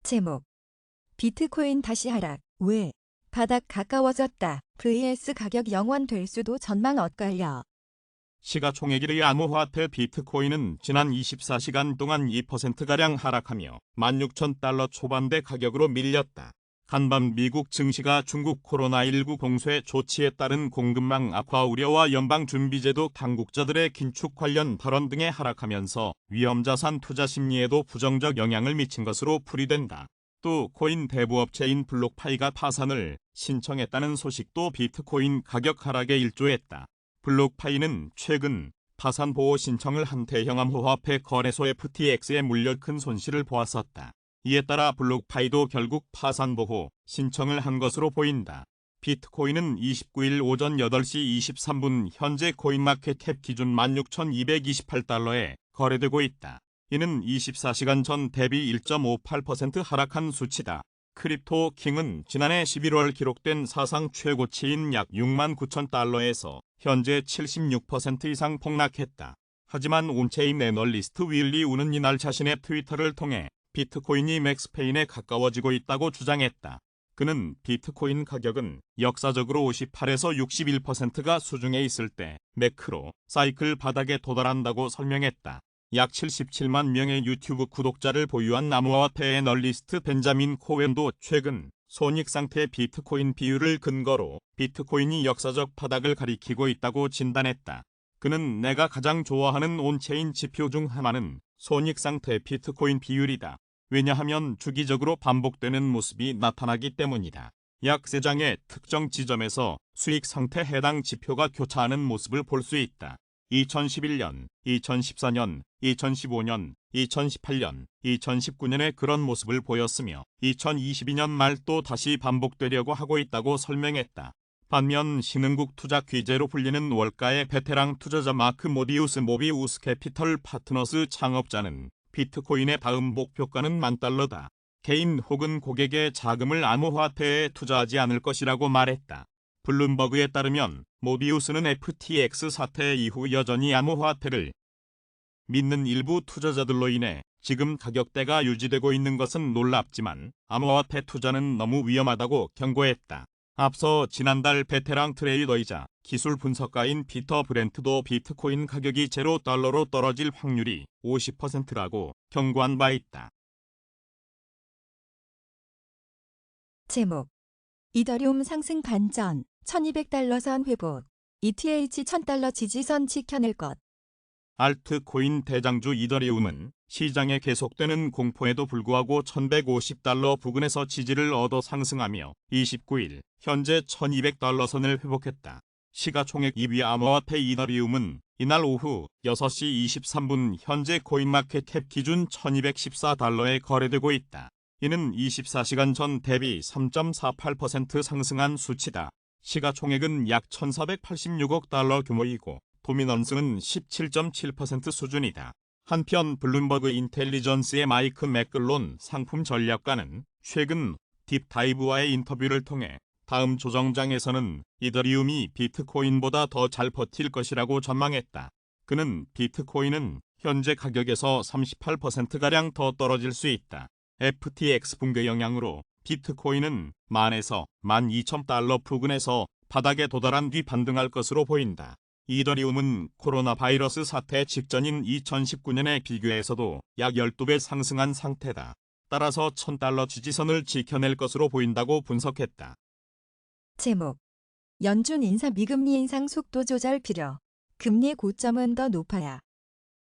제목. 비트코인 다시 하락. 왜? 바닥 가까워졌다. vs 가격 영원 될 수도 전망 엇갈려. 시가총액 1위 암호화폐 비트코인은 지난 24시간 동안 2%가량 하락하며 16,000달러 초반대 가격으로 밀렸다. 간밤 미국 증시가 중국 코로나19 공세 조치에 따른 공급망 악화 우려와 연방준비제도 당국자들의 긴축 관련 발언 등에 하락하면서 위험자산 투자 심리에도 부정적 영향을 미친 것으로 풀이된다. 또 코인 대부업체인 블록파이가 파산을 신청했다는 소식도 비트코인 가격 하락에 일조했다. 블록파이는 최근 파산 보호 신청을 한 대형 암호화폐 거래소 FTX에 물려 큰 손실을 보았었다. 이에 따라 블록파이도 결국 파산 보호 신청을 한 것으로 보인다. 비트코인은 29일 오전 8시 23분 현재 코인마켓캡 기준 16,228달러에 거래되고 있다. 이는 24시간 전 대비 1.58% 하락한 수치다. 크립토 킹은 지난해 11월 기록된 사상 최고치인 약 69,000달러에서 현재 76% 이상 폭락했다. 하지만 온체인 애널리스트 윌리 우는 이날 자신의 트위터를 통해 비트코인이 맥스페인에 가까워지고 있다고 주장했다. 그는 비트코인 가격은 역사적으로 58에서 61%가 수중에 있을 때 매크로 사이클 바닥에 도달한다고 설명했다. 약 77만 명의 유튜브 구독자를 보유한 암호화폐 애널리스트 벤자민 코웬도 최근 손익 상태 비트코인 비율을 근거로 비트코인이 역사적 바닥을 가리키고 있다고 진단했다. 그는 내가 가장 좋아하는 온체인 지표 중 하나는 손익 상태 비트코인 비율이다. 왜냐하면 주기적으로 반복되는 모습이 나타나기 때문이다. 약 3장의 특정 지점에서 수익 상태 해당 지표가 교차하는 모습을 볼 수 있다. 2011년, 2014년, 2015년, 2018년, 2019년에 그런 모습을 보였으며 2022년 말 또 다시 반복되려고 하고 있다고 설명했다. 반면 신흥국 투자 귀재로 불리는 월가의 베테랑 투자자 마크 모비우스 캐피털 파트너스 창업자는 비트코인의 다음 목표가는 $10,000다. 개인 혹은 고객의 자금을 암호화폐에 투자하지 않을 것이라고 말했다. 블룸버그에 따르면 모비우스는 FTX 사태 이후 여전히 암호화폐를 믿는 일부 투자자들로 인해 지금 가격대가 유지되고 있는 것은 놀랍지만 암호화폐 투자는 너무 위험하다고 경고했다. 앞서 지난달 베테랑 트레이더이자 기술 분석가인 피터 브렌트도 비트코인 가격이 $0로 떨어질 확률이 50%라고 경고한 바 있다. 제목. 이더리움 상승 반전. 1200달러 선 회복. ETH 1000달러 지지선 지켜낼 것. 알트코인 대장주 이더리움은 시장에 계속되는 공포에도 불구하고 1150달러 부근에서 지지를 얻어 상승하며 29일 현재 1200달러 선을 회복했다. 시가총액 2위 암호화폐 이더리움은 이날 오후 6시 23분 현재 코인마켓캡 기준 1214달러에 거래되고 있다. 이는 24시간 전 대비 3.48% 상승한 수치다. 시가총액은 약 1,486억 달러 규모이고 도미넌스는 17.7% 수준이다. 한편 블룸버그 인텔리전스의 마이크 맥글론 상품 전략가는 최근 딥다이브와의 인터뷰를 통해 다음 조정장에서는 이더리움이 비트코인보다 더 잘 버틸 것이라고 전망했다. 그는 비트코인은 현재 가격에서 38%가량 더 떨어질 수 있다. FTX 붕괴 영향으로 비트코인은 10,000에서 12,000달러 부근에서 바닥에 도달한 뒤 반등할 것으로 보인다. 이더리움은 코로나 바이러스 사태 직전인 2019년에 비교해서도 약 12배 상승한 상태다. 따라서 $1,000 지지선을 지켜낼 것으로 보인다고 분석했다. 제목. 연준 인사 미금리 인상 속도 조절 필요. 금리 고점은 더 높아야.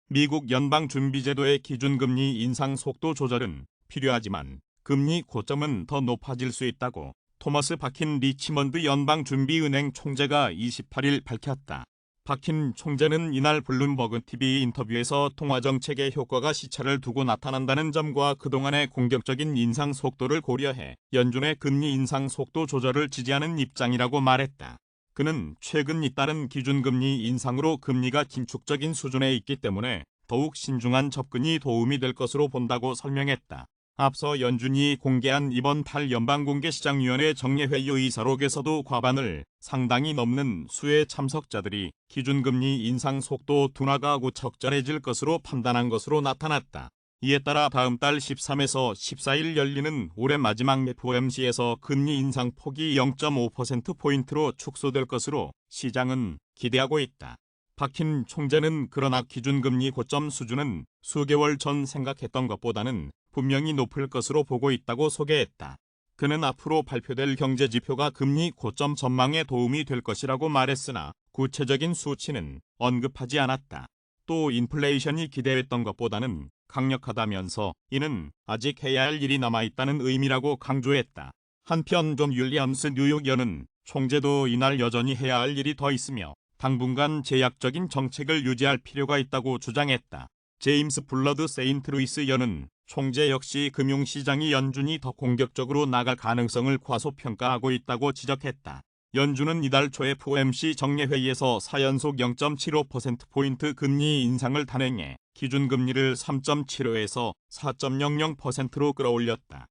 미국 연방준비제도의 기준금리 인상 속도 조절은 필요하지만 금리 고점은 더 높아질 수 있다고 토머스 바킨 리치먼드 연방준비은행 총재가 28일 밝혔다. 바킨 총재는 이날 블룸버그 TV 인터뷰에서 통화정책의 효과가 시차를 두고 나타난다는 점과 그동안의 공격적인 인상 속도를 고려해 연준의 금리 인상 속도 조절을 지지하는 입장이라고 말했다. 그는 최근 잇따른 기준금리 인상으로 금리가 긴축적인 수준에 있기 때문에 더욱 신중한 접근이 도움이 될 것으로 본다고 설명했다. 앞서 연준이 공개한 이번 8연방공개시장위원회 정례회의 의사록에서도 과반을 상당히 넘는 수의 참석자들이 기준금리 인상 속도 둔화가 곧 적절해질 것으로 판단한 것으로 나타났다. 이에 따라 다음 달 13에서 14일 열리는 올해 마지막 FOMC에서 금리 인상 폭이 0.5%포인트로 축소될 것으로 시장은 기대하고 있다. 박힌 총재는 그러나 기준금리 고점 수준은 수개월 전 생각했던 것보다는 분명히 높을 것으로 보고 있다고 소개했다. 그는 앞으로 발표될 경제지표가 금리 고점 전망에 도움이 될 것이라고 말했으나 구체적인 수치는 언급하지 않았다. 또 인플레이션이 기대했던 것보다는 강력하다면서 이는 아직 해야 할 일이 남아있다는 의미라고 강조했다. 한편 존 윌리엄스 뉴욕연은 총재도 이날 여전히 해야 할 일이 더 있으며 당분간 제약적인 정책을 유지할 필요가 있다고 주장했다. 제임스 블러드 세인트루이스 연은 총재 역시 금융시장이 연준이 더 공격적으로 나갈 가능성을 과소평가하고 있다고 지적했다. 연준은 이달 초 FOMC 정례회의에서 4연속 0.75%포인트 금리 인상을 단행해 기준금리를 3.75에서 4.00%로 끌어올렸다.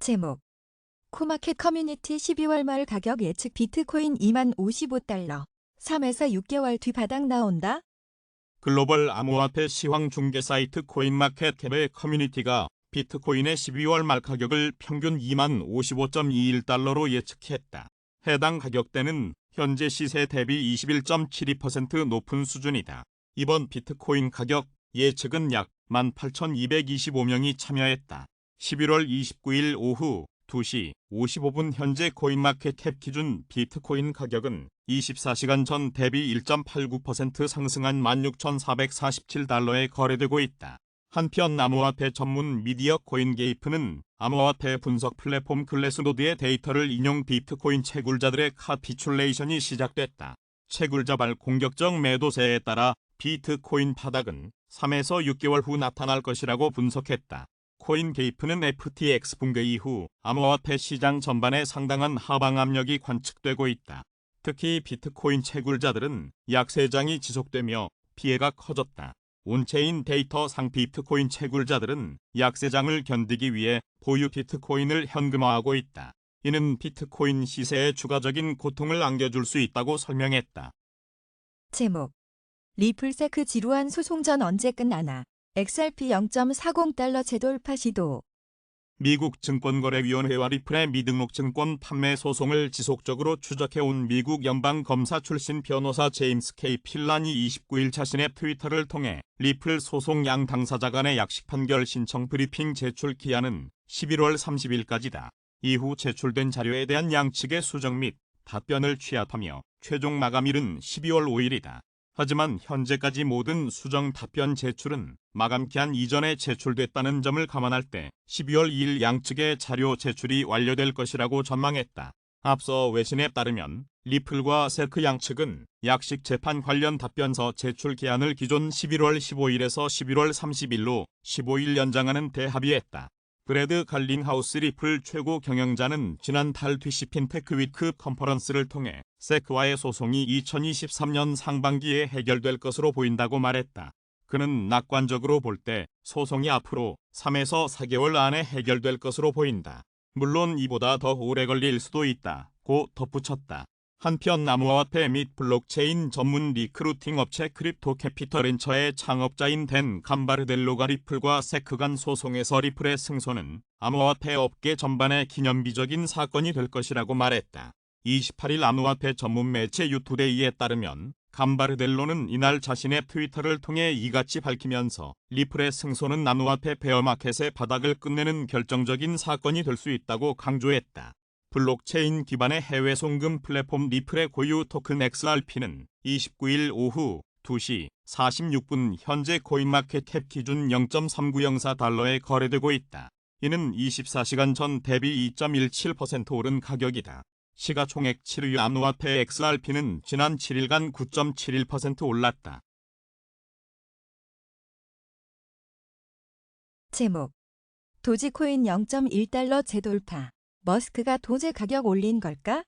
제목 코마켓 커뮤니티 12월 말 가격 예측 비트코인 20,055달러 3에서 6개월 뒤 바닥 나온다? 글로벌 암호화폐 시황 중개 사이트 코인마켓캡의 커뮤니티가 비트코인의 12월 말 가격을 평균 20,055.21달러로 예측했다. 해당 가격대는 현재 시세 대비 21.72% 높은 수준이다. 이번 비트코인 가격 예측은 약 18,225명이 참여했다. 11월 29일 오후 2시 55분 현재 코인마켓캡 기준 비트코인 가격은 24시간 전 대비 1.89% 상승한 16,447달러에 거래되고 있다. 한편 암호화폐 전문 미디어 코인게이프는 암호화폐 분석 플랫폼 글래스노드의 데이터를 인용 비트코인 채굴자들의 카피출레이션이 시작됐다. 채굴자발 공격적 매도세에 따라 비트코인 바닥은 3에서 6개월 후 나타날 것이라고 분석했다. 코인게이프는 FTX 붕괴 이후 암호화폐 시장 전반에 상당한 하방 압력이 관측되고 있다. 특히 비트코인 채굴자들은 약세장이 지속되며 피해가 커졌다. 온체인 데이터상 비트코인 채굴자들은 약세장을 견디기 위해 보유 비트코인을 현금화하고 있다. 이는 비트코인 시세에 추가적인 고통을 안겨줄 수 있다고 설명했다. 제목 리플세크 지루한 소송 전 언제 끝나나? XRP 0.40달러 재돌파 시도. 미국 증권거래위원회와 리플의 미등록 증권 판매 소송을 지속적으로 추적해온 미국 연방검사 출신 변호사 제임스 K. 필란이 29일 자신의 트위터를 통해 리플 소송 양 당사자 간의 약식 판결 신청 브리핑 제출 기한은 11월 30일까지다. 이후 제출된 자료에 대한 양측의 수정 및 답변을 취합하며 최종 마감일은 12월 5일이다. 하지만 현재까지 모든 수정 답변 제출은 마감 기한 이전에 제출됐다는 점을 감안할 때 12월 2일 양측의 자료 제출이 완료될 것이라고 전망했다. 앞서 외신에 따르면 리플과 세크 양측은 약식 재판 관련 답변서 제출 기한을 기존 11월 15일에서 11월 30일로 15일 연장하는 데 합의했다. 브래드 갈링하우스 리플 최고 경영자는 지난 달 DC 핀테크 위크 컨퍼런스를 통해 세크와의 소송이 2023년 상반기에 해결될 것으로 보인다고 말했다. 그는 낙관적으로 볼 때 소송이 앞으로 3에서 4개월 안에 해결될 것으로 보인다. 물론 이보다 더 오래 걸릴 수도 있다고 덧붙였다. 한편 암호화폐 및 블록체인 전문 리크루팅 업체 크립토 캐피털 벤처의 창업자인 댄 감바르델로가 리플과 세크 간 소송에서 리플의 승소는 암호화폐 업계 전반의 기념비적인 사건이 될 것이라고 말했다. 28일 암호화폐 전문 매체 유투데이에 따르면 감바르델로는 이날 자신의 트위터를 통해 이같이 밝히면서 리플의 승소는 암호화폐 베어마켓의 바닥을 끝내는 결정적인 사건이 될 수 있다고 강조했다. 블록체인 기반의 해외 송금 플랫폼 리플의 고유 토큰 XRP는 29일 오후 2시 46분 현재 코인마켓캡 기준 0.3904달러에 거래되고 있다. 이는 24시간 전 대비 2.17% 오른 가격이다. 시가총액 7위 암호화폐 XRP는 지난 7일간 9.71% 올랐다. 제목 도지코인 0.1달러 재돌파. 머스크가 도제 가격 올린 걸까?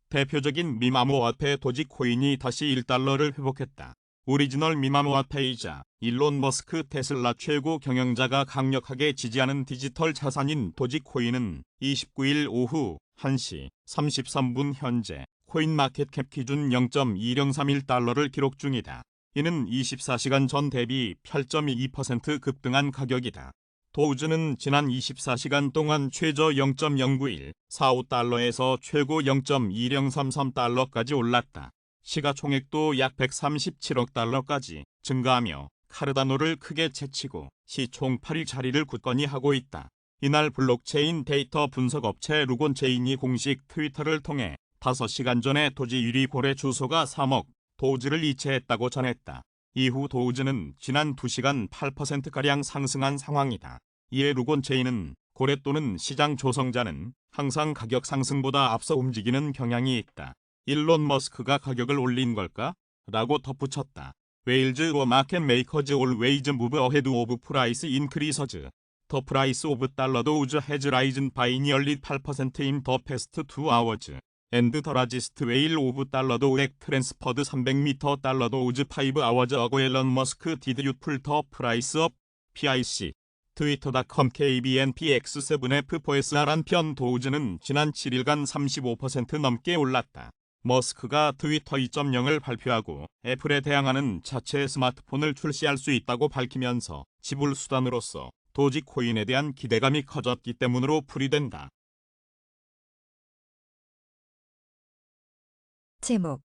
대표적인 밈 암호화폐 도지코인이 다시 1달러를 회복했다. 오리지널 밈 암호화폐이자 일론 머스크 테슬라 최고 경영자가 강력하게 지지하는 디지털 자산인 도지코인은 29일 오후 1시 33분 현재 코인마켓캡 기준 0.2031달러를 기록 중이다. 이는 24시간 전 대비 8.2% 급등한 가격이다. 도우즈는 지난 24시간 동안 최저 0.09145달러에서 최고 0.1033달러까지 올랐다. 시가총액도 약 137억 달러까지 증가하며 카르다노를 크게 제치고 시총 8위 자리를 굳건히 하고 있다. 이날 블록체인 데이터 분석 업체 루곤체인이 공식 트위터를 통해 5시간 전에 도지 1위 거래 주소가 3억 도우즈를 이체했다고 전했다. 이후 도우즈는 지난 2시간 8%가량 상승한 상황이다. 이에 루곤체인은 고래 또는 시장 조성자는 항상 가격 상승보다 앞서 움직이는 경향이 있다. 일론 머스크가 가격을 올린 걸까? 라고 덧붙였다. 웨일즈 마켓 메이커즈 always move ahead of price increases. The price of dollar Doge has risen by nearly 8% in the past 2 hours. And the largest whale of dollar Doge transferred 300m dollar Doge 5 hours ago. Elon Musk did you pull the price up? PIC 트위터.com KBNPX7F4S 한편 도우즈는 지난 7일간 35% 넘게 올랐다. 머스크가 트위터 2.0을 발표하고 애플에 대항하는 자체 스마트폰을 출시할 수 있다고 밝히면서 지불 수단으로서 도지코인에 대한 기대감이 커졌기 때문으로 풀이된다. 제목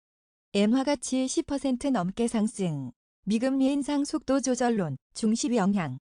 엔화 가치 10% 넘게 상승. 미금리 인상 속도 조절론 중시 영향.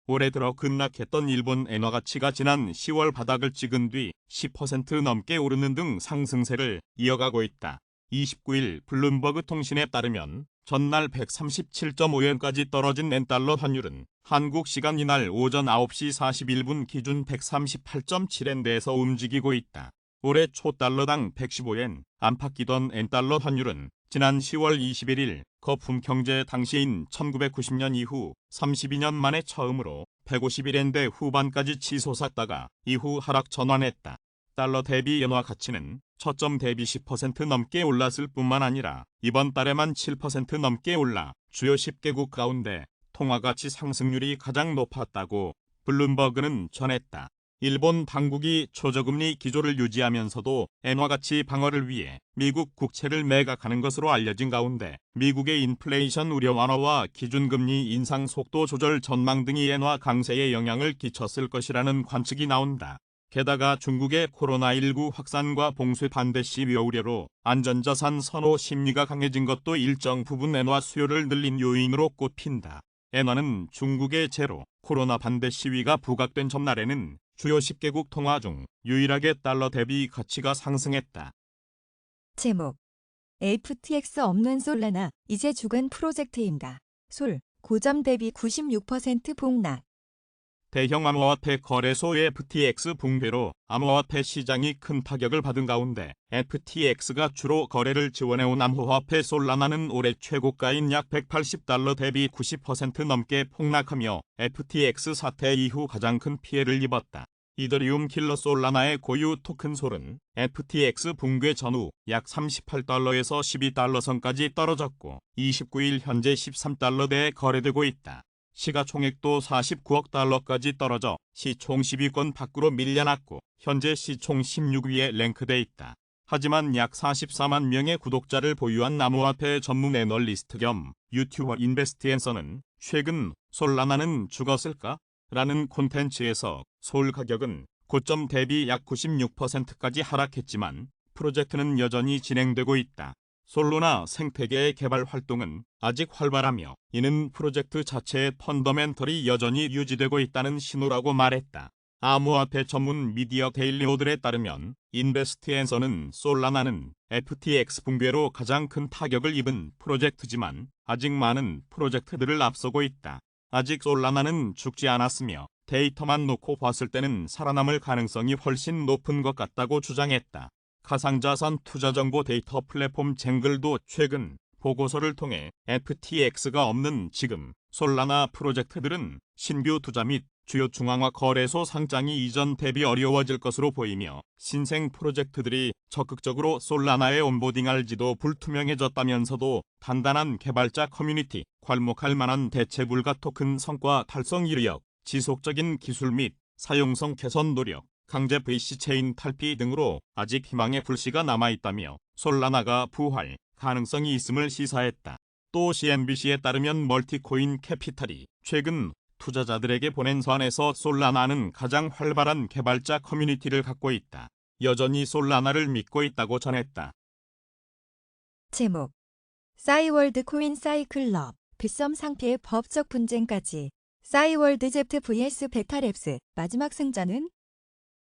올해 들어 급락했던 일본 엔화 가치가 지난 10월 바닥을 찍은 뒤 10% 넘게 오르는 등 상승세를 이어가고 있다. 29일 블룸버그 통신에 따르면 전날 137.5엔까지 떨어진 엔달러 환율은 한국 시간 이날 오전 9시 41분 기준 138.7엔대에서 움직이고 있다. 올해 초 달러당 115엔 안팎이던 엔달러 환율은 지난 10월 21일 거품 경제 당시인 1990년 이후 32년 만에 처음으로 151엔대 후반까지 치솟았다가 이후 하락 전환했다. 달러 대비 엔화 가치는 초점 대비 10% 넘게 올랐을 뿐만 아니라 이번 달에만 7% 넘게 올라 주요 10개국 가운데 통화가치 상승률이 가장 높았다고 블룸버그는 전했다. 일본 당국이 초저금리 기조를 유지하면서도 엔화 가치 방어를 위해 미국 국채를 매각하는 것으로 알려진 가운데 미국의 인플레이션 우려 완화와 기준금리 인상 속도 조절 전망 등이 엔화 강세에 영향을 끼쳤을 것이라는 관측이 나온다. 게다가 중국의 코로나19 확산과 봉쇄 반대 시위 우려로 안전자산 선호 심리가 강해진 것도 일정 부분 엔화 수요를 늘린 요인으로 꼽힌다. 엔화는 중국의 제로 코로나 반대 시위가 부각된 전날에는 주요 10개국 통화 중 유일하게 달러 대비 가치가 상승했다. 제목 FTX 없는 솔라나 이제 죽은 프로젝트인가. 솔 고점 대비 96% 폭락. 대형 암호화폐 거래소 FTX 붕괴로 암호화폐 시장이 큰 타격을 받은 가운데 FTX가 주로 거래를 지원해온 암호화폐 솔라나는 올해 최고가인 약 180달러 대비 90% 넘게 폭락하며 FTX 사태 이후 가장 큰 피해를 입었다. 이더리움 킬러 솔라나의 고유 토큰 솔은 FTX 붕괴 전후 약 38달러에서 12달러 선까지 떨어졌고 29일 현재 13달러대에 거래되고 있다. 시가총액도 49억 달러까지 떨어져 시총 10위권 밖으로 밀려났고 현재 시총 16위에 랭크돼 있다. 하지만 약 44만 명의 구독자를 보유한 암호화폐 전문 애널리스트 겸 유튜버 인베스트앤서는 최근 솔라나는 죽었을까? 라는 콘텐츠에서 솔 가격은 고점 대비 약 96%까지 하락했지만 프로젝트는 여전히 진행되고 있다. 솔로나 생태계의 개발 활동은 아직 활발하며 이는 프로젝트 자체의 펀더멘털이 여전히 유지되고 있다는 신호라고 말했다. 암호화폐 전문 미디어 데일리오들에 따르면 인베스트앤서는 솔라나는 FTX 붕괴로 가장 큰 타격을 입은 프로젝트지만 아직 많은 프로젝트들을 앞서고 있다. 아직 솔라나는 죽지 않았으며 데이터만 놓고 봤을 때는 살아남을 가능성이 훨씬 높은 것 같다고 주장했다. 가상자산 투자정보 데이터 플랫폼 쟁글도 최근 보고서를 통해 FTX가 없는 지금 솔라나 프로젝트들은 신규 투자 및 주요 중앙화 거래소 상장이 이전 대비 어려워질 것으로 보이며 신생 프로젝트들이 적극적으로 솔라나에 온보딩할지도 불투명해졌다면서도 단단한 개발자 커뮤니티, 괄목할 만한 대체불가 토큰 성과 달성 이력, 지속적인 기술 및 사용성 개선 노력, 강제 VC 체인 탈피 등으로 아직 희망의 불씨가 남아있다며 솔라나가 부활 가능성이 있음을 시사했다. 또 CNBC에 따르면 멀티코인 캐피탈이 최근 투자자들에게 보낸 서한에서 솔라나는 가장 활발한 개발자 커뮤니티를 갖고 있다. 여전히 솔라나를 믿고 있다고 전했다. 제목 싸이월드 코인 사이클럽 빗썸 상태의 법적 분쟁까지 싸이월드 제트 vs 베타랩스 마지막 승자는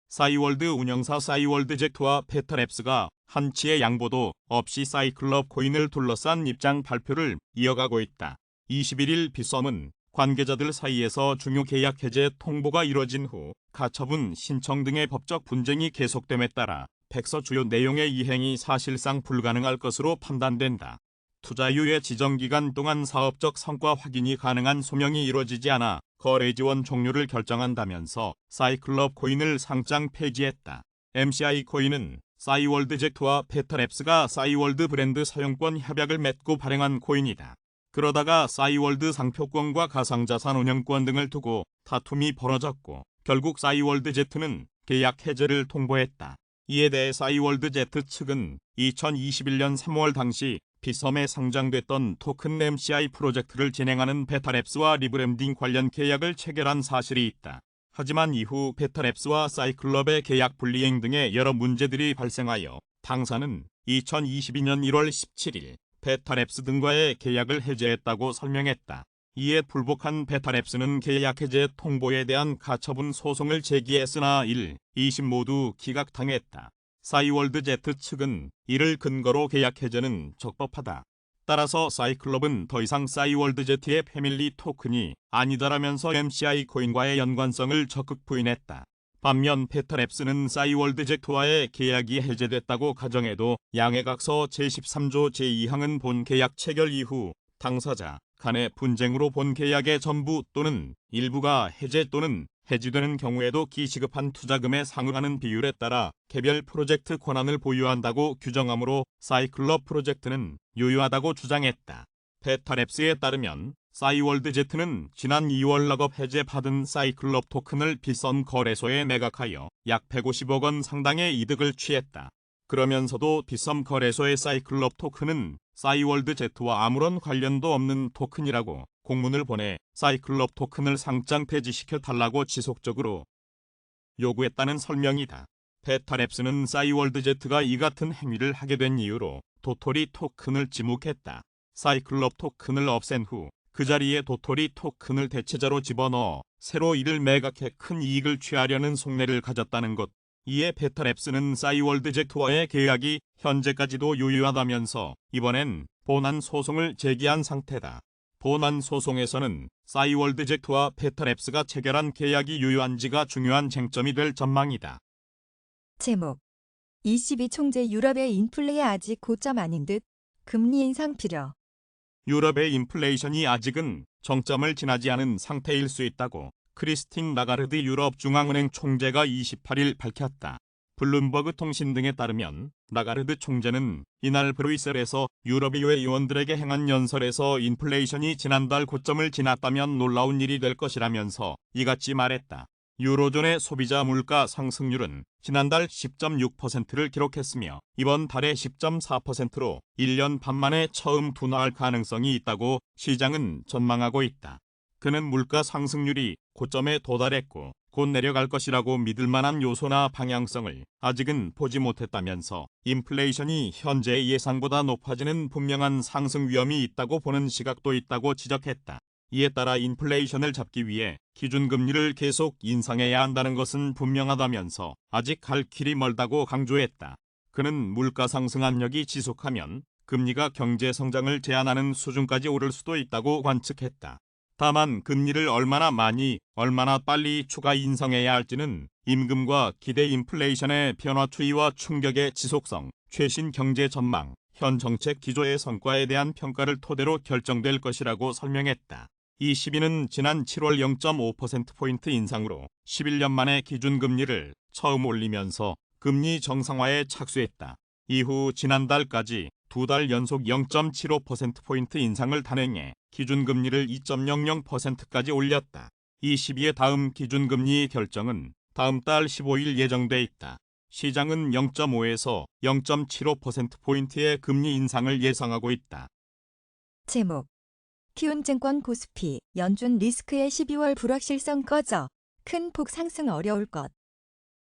싸이월드 운영사 싸이월드 제트와 베타랩스가 한치의 양보도 없이 사이클럽 코인을 둘러싼 입장 발표를 이어가고 있다. 21일 빗썸은 관계자들 사이에서 중요 계약 해제 통보가 이뤄진 후 가처분 신청 등의 법적 분쟁이 계속됨에 따라 백서 주요 내용의 이행이 사실상 불가능할 것으로 판단된다. 투자유예 지정기간 동안 사업적 성과 확인이 가능한 소명이 이루어지지 않아 거래 지원 종료를 결정한다면서 사이클럽 코인을 상장 폐지했다. MCI 코인은 싸이월드 제트와 베타랩스가 싸이월드 브랜드 사용권 협약을 맺고 발행한 코인이다. 그러다가 싸이월드 상표권과 가상자산 운영권 등을 두고 다툼이 벌어졌고 결국 싸이월드 제트는 계약 해제를 통보했다. 이에 대해 싸이월드 제트 측은 2021년 3월 당시 빗썸에 상장됐던 토큰 MCI 프로젝트를 진행하는 베타랩스와 리브랜딩 관련 계약을 체결한 사실이 있다. 하지만 이후 베타랩스와 사이클럽의 계약 불이행 등의 여러 문제들이 발생하여 당사는 2022년 1월 17일 베타랩스 등과의 계약을 해제했다고 설명했다. 이에 불복한 베타랩스는 계약 해제 통보에 대한 가처분 소송을 제기했으나 1, 2심 모두 기각당했다. 싸이월드 제트 측은 이를 근거로 계약 해제는 적법하다. 따라서 사이클럽은 더 이상 싸이월드 제트의 패밀리 토큰이 아니다라면서 MCI 코인과의 연관성을 적극 부인했다. 반면 베타랩스는 싸이월드 제트와의 계약이 해제됐다고 가정해도 양해각서 제13조 제2항은 본 계약 체결 이후 당사자 간의 분쟁으로 본 계약의 전부 또는 일부가 해제 또는 해지되는 경우에도 기시급한 투자금에 상응하는 비율에 따라 개별 프로젝트 권한을 보유한다고 규정하므로 사이클럽 프로젝트는 유효하다고 주장했다. 베타랩스에 따르면 싸이월드 제트는 지난 2월 락업 해제 받은 사이클럽 토큰을 빗썸 거래소에 매각하여 약 150억 원 상당의 이득을 취했다. 그러면서도 빗썸 거래소의 사이클럽 토큰은 싸이월드 제트와 아무런 관련도 없는 토큰이라고 공문을 보내 사이클럽 토큰을 상장 폐지시켜 달라고 지속적으로 요구했다는 설명이다. 베타랩스는 싸이월드 제트가 이 같은 행위를 하게 된 이유로 도토리 토큰을 지목했다. 사이클럽 토큰을 없앤 후 그 자리에 도토리 토큰을 대체자로 집어넣어 새로 이를 매각해 큰 이익을 취하려는 속내를 가졌다는 것. 이에 베타랩스는 싸이월드 제트와의 계약이 현재까지도 유효하다면서 이번엔 본안 소송을 제기한 상태다. 본안 소송에서는 싸이월드 제트와 베타랩스가 체결한 계약이 유효한지가 중요한 쟁점이 될 전망이다. 제목 ECB 총재 유럽의 인플레이 아직 고점 아닌 듯 금리 인상 필요 유럽의 인플레이션이 아직은 정점을 지나지 않은 상태일 수 있다고 크리스틴 라가르드 유럽 중앙은행 총재가 28일 밝혔다. 블룸버그 통신 등에 따르면 라가르드 총재는 이날 브뤼셀에서 유럽의회 의원들에게 행한 연설에서 인플레이션이 지난달 고점을 지났다면 놀라운 일이 될 것이라면서 이같이 말했다. 유로존의 소비자 물가 상승률은 지난달 10.6%를 기록했으며 이번 달에 10.4%로 1년 반 만에 처음 둔화할 가능성이 있다고 시장은 전망하고 있다. 그는 물가 상승률이 고점에 도달했고 곧 내려갈 것이라고 믿을 만한 요소나 방향성을 아직은 보지 못했다면서 인플레이션이 현재의 예상보다 높아지는 분명한 상승 위험이 있다고 보는 시각도 있다고 지적했다. 이에 따라 인플레이션을 잡기 위해 기준금리를 계속 인상해야 한다는 것은 분명하다면서 아직 갈 길이 멀다고 강조했다. 그는 물가 상승 압력이 지속하면 금리가 경제 성장을 제한하는 수준까지 오를 수도 있다고 관측했다. 다만 금리를 얼마나 많이, 얼마나 빨리 추가 인상해야 할지는 임금과 기대 인플레이션의 변화 추이와 충격의 지속성, 최신 경제 전망, 현 정책 기조의 성과에 대한 평가를 토대로 결정될 것이라고 설명했다. ECB는 지난 7월 0.5%포인트 인상으로 11년 만에 기준금리를 처음 올리면서 금리 정상화에 착수했다. 이후 지난달까지 두 달 연속 0.75%포인트 인상을 단행해 기준금리를 2.00%까지 올렸다. ECB의 다음 기준금리 결정은 다음 달 15일 예정돼 있다. 시장은 0.5에서 0.75%포인트의 금리 인상을 예상하고 있다. 제목 키움증권 코스피 연준 리스크의 12월 불확실성 꺼져 큰 폭 상승 어려울 것.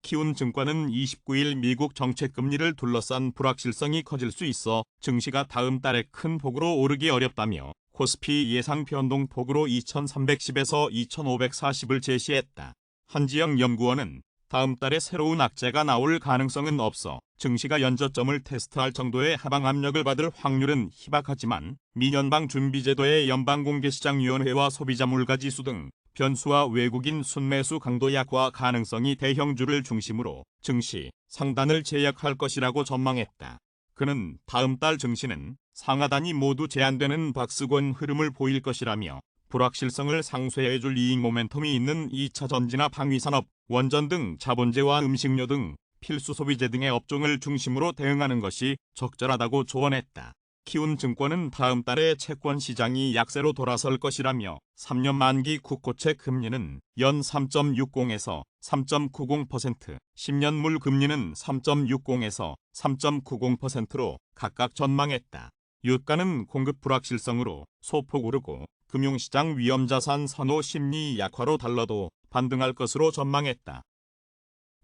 키움증권은 29일 미국 정책금리를 둘러싼 불확실성이 커질 수 있어 증시가 다음 달에 큰 폭으로 오르기 어렵다며 코스피 예상 변동폭으로 2310에서 2540을 제시했다. 한지영 연구원은 다음 달에 새로운 악재가 나올 가능성은 없어 증시가 연저점을 테스트할 정도의 하방 압력을 받을 확률은 희박하지만 미연방준비제도의 연방공개시장위원회와 소비자 물가지수 등 변수와 외국인 순매수 강도 약화 가능성이 대형주를 중심으로 증시 상단을 제약할 것이라고 전망했다. 그는 다음 달 증시는 상하단이 모두 제한되는 박스권 흐름을 보일 것이라며 불확실성을 상쇄해줄 이익 모멘텀이 있는 2차 전지나 방위산업, 원전 등 자본재와 음식료 등 필수 소비재 등의 업종을 중심으로 대응하는 것이 적절하다고 조언했다. 키움증권은 다음 달에 채권 시장이 약세로 돌아설 것이라며 3년 만기 국고채 금리는 연 3.60에서 3.90%, 10년물 금리는 3.60에서 3.90%로 각각 전망했다. 유가는 공급 불확실성으로 소폭 오르고 금융시장 위험자산 선호 심리 약화로 달러도 반등할 것으로 전망했다.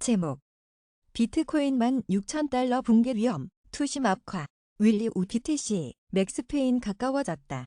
제목 비트코인 16,000달러 붕괴 위험 투심 악화 윌리 우PTC 맥스페인 가까워졌다.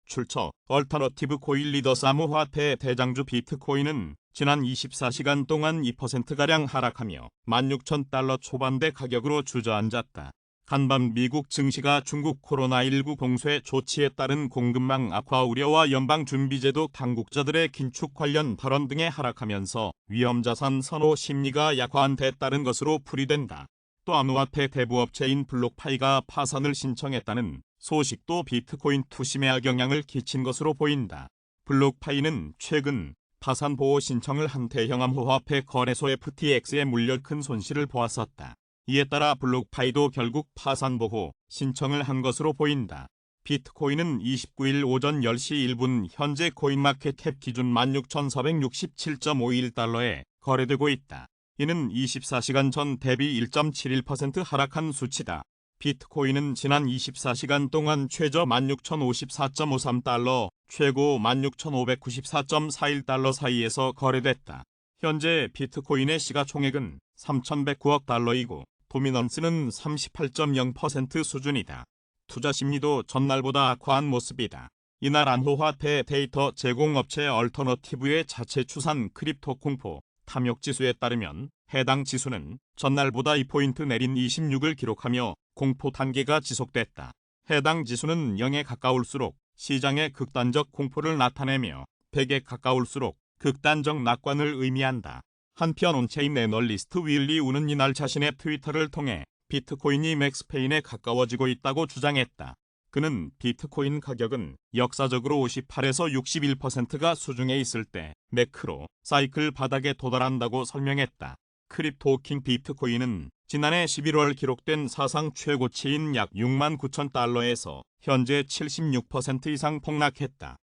출처 얼터너티브 코인 리더스 암호화폐 대장주 비트코인은 지난 24시간 동안 2%가량 하락하며 16,000달러 초반대 가격으로 주저앉았다. 간밤 미국 증시가 중국 코로나19 봉쇄 조치에 따른 공급망 악화 우려와 연방준비제도 당국자들의 긴축 관련 발언 등에 하락하면서 위험자산 선호 심리가 약화한데 따른 것으로 풀이된다. 또 암호화폐 대부업체인 블록파이가 파산을 신청했다는 소식도 비트코인 투심에 악영향을 끼친 것으로 보인다. 블록파이는 최근 파산 보호 신청을 한 대형 암호화폐 거래소 FTX에 물려 큰 손실을 보았었다. 이에 따라 블록파이도 결국 파산 보호 신청을 한 것으로 보인다. 비트코인은 29일 오전 10시 1분 현재 코인마켓캡 기준 16,467.51달러에 거래되고 있다. 이는 24시간 전 대비 1.71% 하락한 수치다. 비트코인은 지난 24시간 동안 최저 16,054.53달러, 최고 16,594.41달러 사이에서 거래됐다. 현재 비트코인의 시가총액은 3,109억 달러이고 도미넌스는 38.0% 수준이다. 투자 심리도 전날보다 악화한 모습이다. 이날 암호화폐 데이터 제공업체 얼터너티브의 자체 추산 크립토 공포 탐욕지수에 따르면 해당 지수는 전날보다 2포인트 내린 26을 기록하며 공포 단계가 지속됐다. 해당 지수는 0에 가까울수록 시장의 극단적 공포를 나타내며 100에 가까울수록 극단적 낙관을 의미한다. 한편 온체인 애널리스트 윌리 우는 이날 자신의 트위터를 통해 비트코인이 맥스페인에 가까워지고 있다고 주장했다. 그는 비트코인 가격은 역사적으로 58에서 61%가 수중에 있을 때 매크로 사이클 바닥에 도달한다고 설명했다. 크립토킹 비트코인은 지난해 11월 기록된 사상 최고치인 약 69,000달러에서 현재 76% 이상 폭락했다.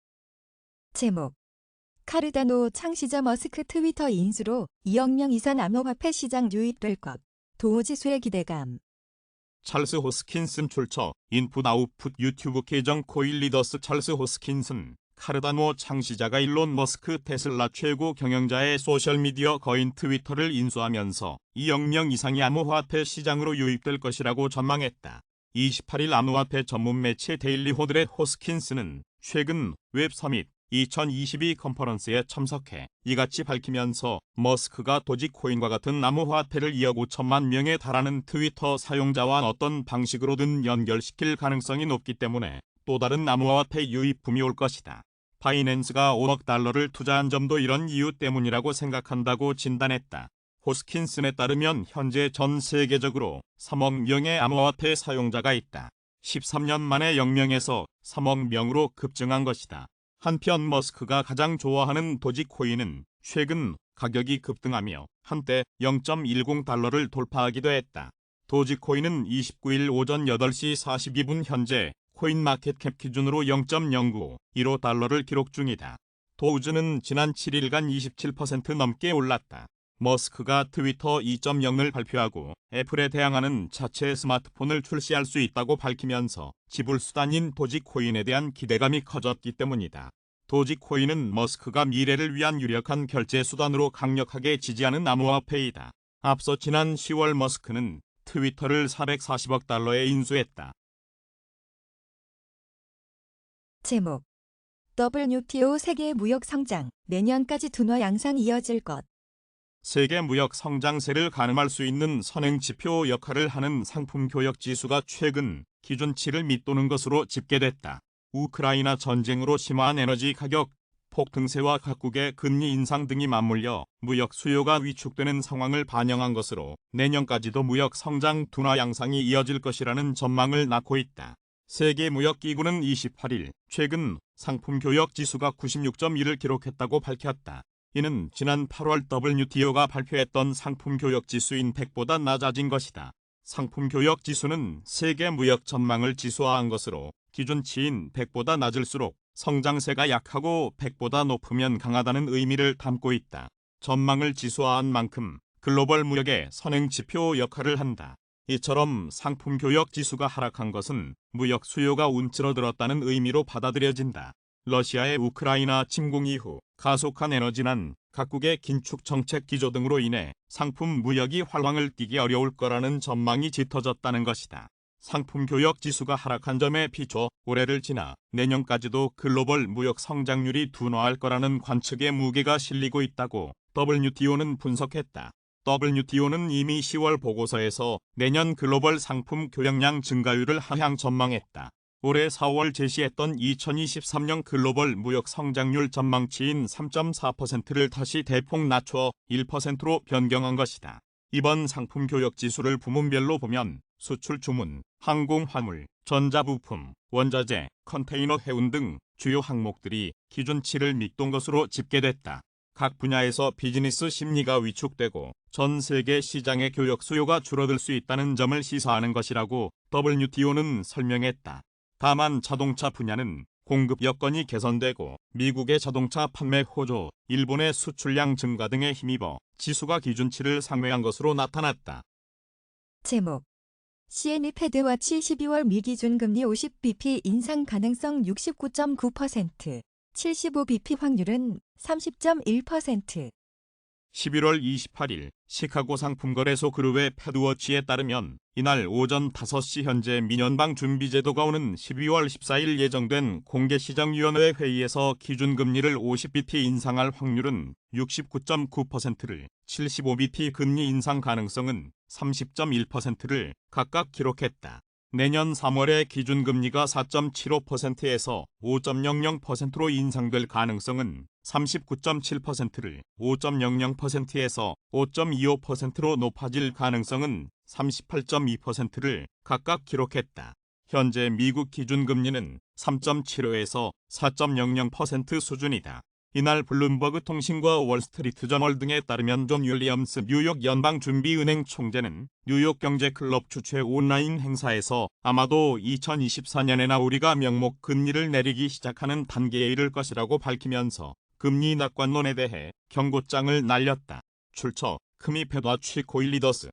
제목 카르다노 창시자 머스크 트위터 인수로 2억 명 이상 암호화폐 시장 유입될 것. 도우지수의 기대감. 찰스 호스킨슨 출처 인풋 아웃풋 유튜브 계정 코인 리더스 찰스 호스킨슨 카르다노 창시자가 일론 머스크 테슬라 최고 경영자의 소셜미디어 거인 트위터를 인수하면서 2억 명 이상이 암호화폐 시장으로 유입될 것이라고 전망했다. 28일 암호화폐 전문 매체 데일리 호들의 호스킨슨은 최근 웹 서밋 2022 컨퍼런스에 참석해 이같이 밝히면서 머스크가 도지코인과 같은 암호화폐를 2억 5천만 명에 달하는 트위터 사용자와 어떤 방식으로든 연결시킬 가능성이 높기 때문에 또 다른 암호화폐 유입 붐이 올 것이다. 바이낸스가 5억 달러를 투자한 점도 이런 이유 때문이라고 생각한다고 진단했다. 호스킨슨에 따르면 현재 전 세계적으로 3억 명의 암호화폐 사용자가 있다. 13년 만에 0명에서 3억 명으로 급증한 것이다. 한편 머스크가 가장 좋아하는 도지코인은 최근 가격이 급등하며 한때 0.10달러를 돌파하기도 했다. 도지코인은 29일 오전 8시 42분 현재 코인마켓캡 기준으로 0.0915달러를 기록 중이다. 도우즈는 지난 7일간 27% 넘게 올랐다. 머스크가 트위터 2.0을 발표하고 애플에 대항하는 자체 스마트폰을 출시할 수 있다고 밝히면서 지불수단인 도지코인에 대한 기대감이 커졌기 때문이다. 도지코인은 머스크가 미래를 위한 유력한 결제 수단으로 강력하게 지지하는 암호화폐이다. 앞서 지난 10월 머스크는 트위터를 440억 달러에 인수했다. 제목 WTO 세계 무역 성장 내년까지 둔화 양상 이어질 것. 세계 무역 성장세를 가늠할 수 있는 선행 지표 역할을 하는 상품 교역 지수가 최근 기준치를 밑도는 것으로 집계됐다. 우크라이나 전쟁으로 심화한 에너지 가격 폭등세와 각국의 금리 인상 등이 맞물려 무역 수요가 위축되는 상황을 반영한 것으로 내년까지도 무역 성장 둔화 양상이 이어질 것이라는 전망을 낳고 있다. 세계무역기구는 28일 최근 상품 교역 지수가 96.1을 기록했다고 밝혔다. 이는 지난 8월 WTO가 발표했던 상품 교역 지수인 100보다 낮아진 것이다. 상품 교역 지수는 세계 무역 전망을 지수화한 것으로 기준치인 100보다 낮을수록 성장세가 약하고 100보다 높으면 강하다는 의미를 담고 있다. 전망을 지수화한 만큼 글로벌 무역의 선행 지표 역할을 한다. 이처럼 상품 교역 지수가 하락한 것은 무역 수요가 움츠러들었다는 의미로 받아들여진다. 러시아의 우크라이나 침공 이후 가속한 에너지난, 각국의 긴축 정책 기조 등으로 인해 상품 무역이 활황을 띠기 어려울 거라는 전망이 짙어졌다는 것이다. 상품 교역 지수가 하락한 점에 비춰 올해를 지나 내년까지도 글로벌 무역 성장률이 둔화할 거라는 관측에 무게가 실리고 있다고 WTO는 분석했다. WTO는 이미 10월 보고서에서 내년 글로벌 상품 교역량 증가율을 하향 전망했다. 올해 4월 제시했던 2023년 글로벌 무역 성장률 전망치인 3.4%를 다시 대폭 낮춰 1%로 변경한 것이다. 이번 상품 교역 지수를 부문별로 보면 수출 주문, 항공 화물, 전자부품, 원자재, 컨테이너 해운 등 주요 항목들이 기준치를 밑돈 것으로 집계됐다. 각 분야에서 비즈니스 심리가 위축되고 전 세계 시장의 교역 수요가 줄어들 수 있다는 점을 시사하는 것이라고 WTO는 설명했다. 다만 자동차 분야는 공급 여건이 개선되고 미국의 자동차 판매 호조, 일본의 수출량 증가 등에 힘입어 지수가 기준치를 상회한 것으로 나타났다. 제목 CNE 패드워치 12월 미기준 금리 50bp 인상 가능성 69.9%, 75bp 확률은 30.1%. 11월 28일 시카고 상품거래소 그룹의 패드워치에 따르면 이날 오전 5시 현재 민연방 준비제도가 오는 12월 14일 예정된 공개시장위원회 회의에서 기준금리를 50bp 인상할 확률은 69.9%를, 75bp 금리 인상 가능성은 30.1%를 각각 기록했다. 내년 3월에 기준금리가 4.75%에서 5.00%로 인상될 가능성은 39.7%를, 5.00%에서 5.25%로 높아질 가능성은 38.2%를 각각 기록했다. 현재 미국 기준금리는 3.75에서 4.00% 수준이다. 이날 블룸버그 통신과 월스트리트저널 등에 따르면 존 윌리엄스 뉴욕 연방준비은행 총재는 뉴욕 경제클럽 주최 온라인 행사에서 아마도 2024년에나 우리가 명목 금리를 내리기 시작하는 단계에 이를 것이라고 밝히면서 금리 낙관론에 대해 경고장을 날렸다. 출처 크미 패드워치 코일 리더스